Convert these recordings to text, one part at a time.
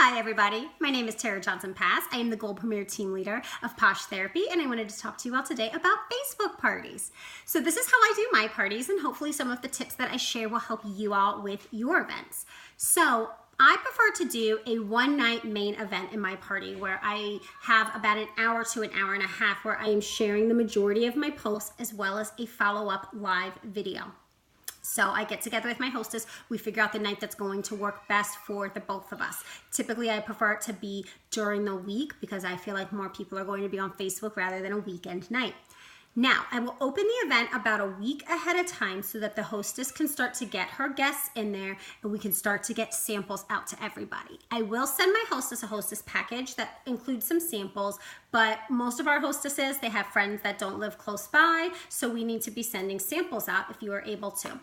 Hi everybody, my name is Tara Johnson-Pass. I am the Gold Premier Team Leader of Posh Therapy, and I wanted to talk to you all today about Facebook parties. So this is how I do my parties, and hopefully some of the tips that I share will help you all with your events. So I prefer to do a one-night main event in my party where I have about an hour to an hour and a half where I am sharing the majority of my posts as well as a follow-up live video. So I get together with my hostess, we figure out the night that's going to work best for the both of us. Typically, I prefer it to be during the week because I feel like more people are going to be on Facebook rather than a weekend night. Now, I will open the event about a week ahead of time so that the hostess can start to get her guests in there and we can start to get samples out to everybody. I will send my hostess a hostess package that includes some samples, but most of our hostesses, they have friends that don't live close by, so we need to be sending samples out if you are able to.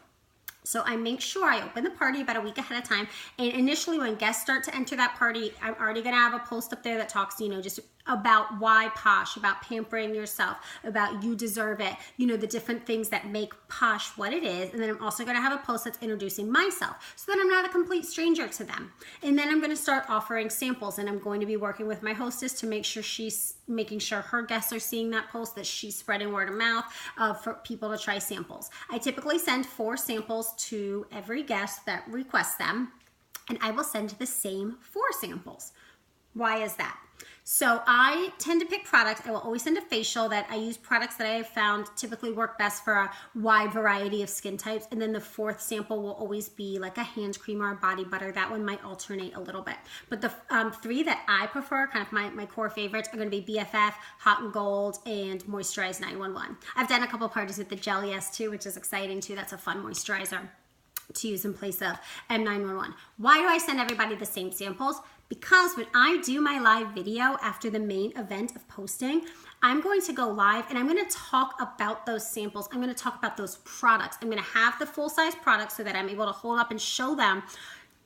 So I make sure I open the party about a week ahead of time. And initially when guests start to enter that party, I'm already gonna have a post up there that talks, just about why Posh, about pampering yourself, about you deserve it, the different things that make Posh what it is. And then I'm also gonna have a post that's introducing myself so that I'm not a complete stranger to them. And then I'm gonna start offering samples, and I'm going to be working with my hostess to make sure she's making sure her guests are seeing that post, that she's spreading word of mouth for people to try samples. I typically send 4 samples to every guest that requests them, and I will send the same 4 samples. Why is that? So I tend to pick products. I will always send a facial that I use products that I have found typically work best for a wide variety of skin types. And then the 4th sample will always be like a hand cream or a body butter. That one might alternate a little bit. But the 3 that I prefer, kind of my core favorites, are going to be BFF, Hot and Gold, and Moisturize 911. I've done a couple parties with the Gel Yes too, which is exciting too. That's a fun moisturizer to use in place of M911. Why do I send everybody the same samples? Because when I do my live video after the main event of posting, I'm going to go live and I'm going to talk about those samples. I'm going to talk about those products. I'm going to have the full-size products so that I'm able to hold up and show them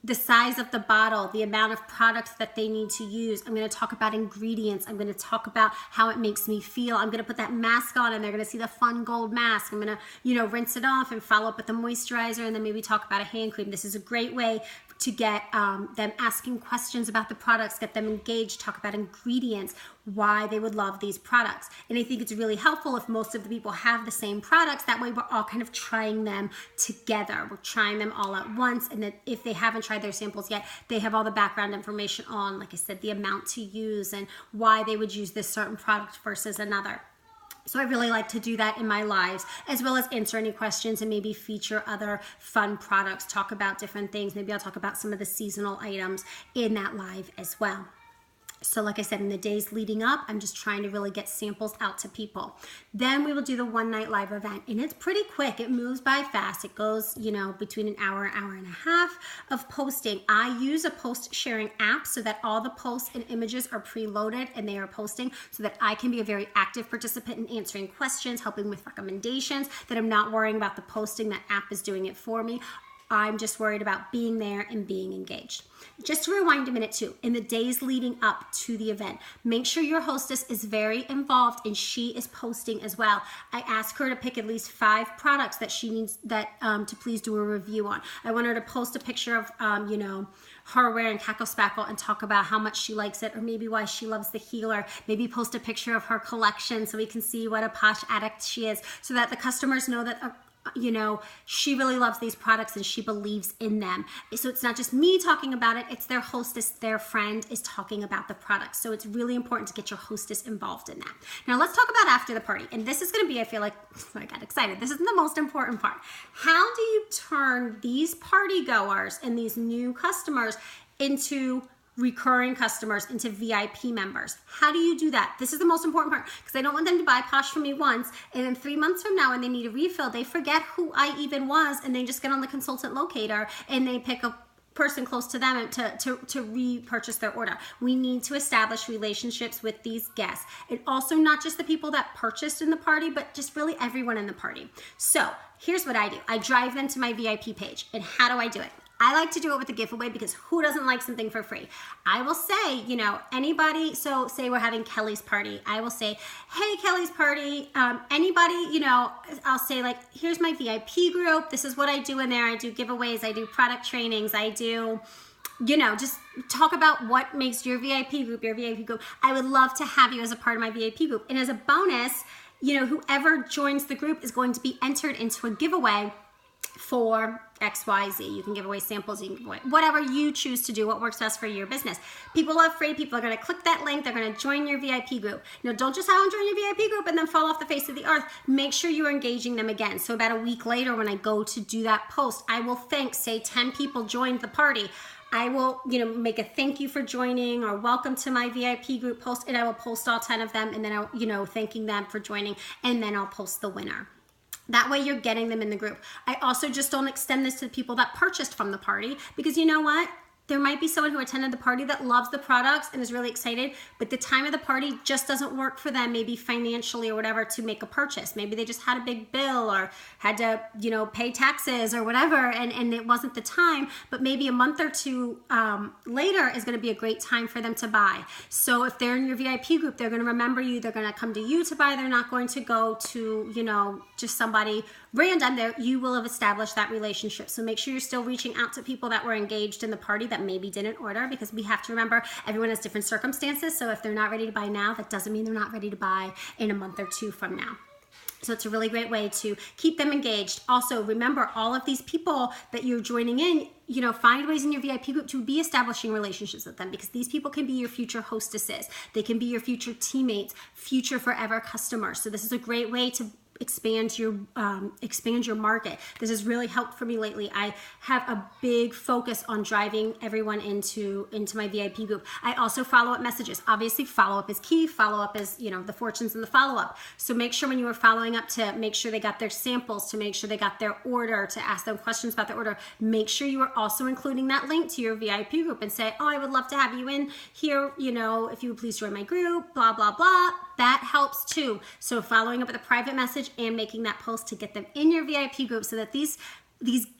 the size of the bottle, the amount of products that they need to use. I'm going to talk about ingredients. I'm going to talk about how it makes me feel. I'm going to put that mask on and they're going to see the fun gold mask. I'm going to, rinse it off and follow up with the moisturizer and then maybe talk about a hand cream. This is a great way to get them asking questions about the products, get them engaged, talk about ingredients, why they would love these products. And I think it's really helpful if most of the people have the same products. That way we're all kind of trying them together. We're trying them all at once. And then if they haven't tried their samples yet, they have all the background information on, like I said, the amount to use and why they would use this certain product versus another. So I really like to do that in my lives, as well as answer any questions and maybe feature other fun products, talk about different things. Maybe I'll talk about some of the seasonal items in that live as well. So like I said, in the days leading up, I'm just trying to really get samples out to people. Then we will do the one-night live event, and it's pretty quick. It moves by fast. It goes, between an hour and a half of posting. I use a post-sharing app so that all the posts and images are preloaded and they are posting so that I can be a very active participant in answering questions, helping with recommendations, that I'm not worrying about the posting. That app is doing it for me. I'm just worried about being there and being engaged. Just to rewind a minute too, in the days leading up to the event, make sure your hostess is very involved and she is posting as well. I ask her to pick at least 5 products that she needs to please do a review on. I want her to post a picture of, her wearing Cackle Spackle and talk about how much she likes it, or maybe why she loves the healer. Maybe post a picture of her collection so we can see what a Posh addict she is, so that the customers know that she really loves these products and she believes in them. So it's not just me talking about it, it's their hostess, their friend is talking about the products. So it's really important to get your hostess involved in that. Now let's talk about after the party. And this is gonna be, I feel like, I got excited. This is the most important part. How do you turn these party goers and these new customers into recurring customers, into VIP members? How do you do that? This is the most important part, because I don't want them to buy Posh from me once and then 3 months from now when they need a refill, they forget who I even was and they just get on the consultant locator and they pick a person close to them to repurchase their order. We need to establish relationships with these guests, and also not just the people that purchased in the party, but just really everyone in the party. So here's what I do. I drive them to my VIP page. And how do I do it? I like to do it with a giveaway, because who doesn't like something for free? I will say, anybody, so say we're having Kelly's party. I will say, hey, Kelly's party, anybody, I'll say like, here's my VIP group. This is what I do in there. I do giveaways. I do product trainings. I do just talk about what makes your VIP group your VIP group. I would love to have you as a part of my VIP group. And as a bonus, whoever joins the group is going to be entered into a giveaway for XYZ. You can give away samples, you can give away whatever you choose to do, what works best for your business. People love free. People are going to click that link. They're going to join your VIP group. Don't just have them join your VIP group and then fall off the face of the earth. Make sure you're engaging them again. So about a week later, when I go to do that post, I will say 10 people joined the party. I will, make a thank you for joining or welcome to my VIP group post, and I will post all 10 of them, and then I'll, thanking them for joining, and then I'll post the winner. That way you're getting them in the group. I also just don't extend this to the people that purchased from the party, because you know what? There might be someone who attended the party that loves the products and is really excited, but the time of the party just doesn't work for them, maybe financially or whatever, to make a purchase. Maybe they just had a big bill or had to, pay taxes or whatever, and it wasn't the time, but maybe a month or two later is gonna be a great time for them to buy. So if they're in your VIP group, they're gonna remember you, they're gonna come to you to buy, they're not going to go to, just somebody random. There, you will have established that relationship. So make sure you're still reaching out to people that were engaged in the party that maybe didn't order, because we have to remember everyone has different circumstances. So if they're not ready to buy now, that doesn't mean they're not ready to buy in a month or two from now. So it's a really great way to keep them engaged. Also, remember, all of these people that you're joining in, find ways in your VIP group to be establishing relationships with them, because these people can be your future hostesses. They can be your future teammates, future forever customers. So this is a great way to expand your market. This has really helped for me lately. I have a big focus on driving everyone into my VIP group. I also follow up messages. Obviously, follow up is key. Follow up is, the fortunes in the follow up. So make sure when you are following up to make sure they got their samples, to make sure they got their order, to ask them questions about their order. Make sure you are also including that link to your VIP group and say, oh, I would love to have you in here, if you would please join my group, blah, blah, blah. That helps too. So following up with a private message and making that post to get them in your VIP group, so that these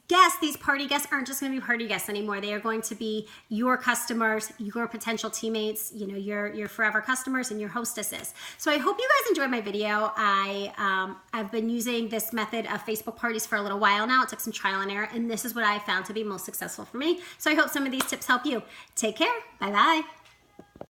guests, these party guests, aren't just going to be party guests anymore. They are going to be your customers, your potential teammates, your forever customers and your hostesses. So I hope you guys enjoyed my video. I've been using this method of Facebook parties for a little while now. It took some trial and error, and this is what I found to be most successful for me. So I hope some of these tips help you. Take care. Bye-bye.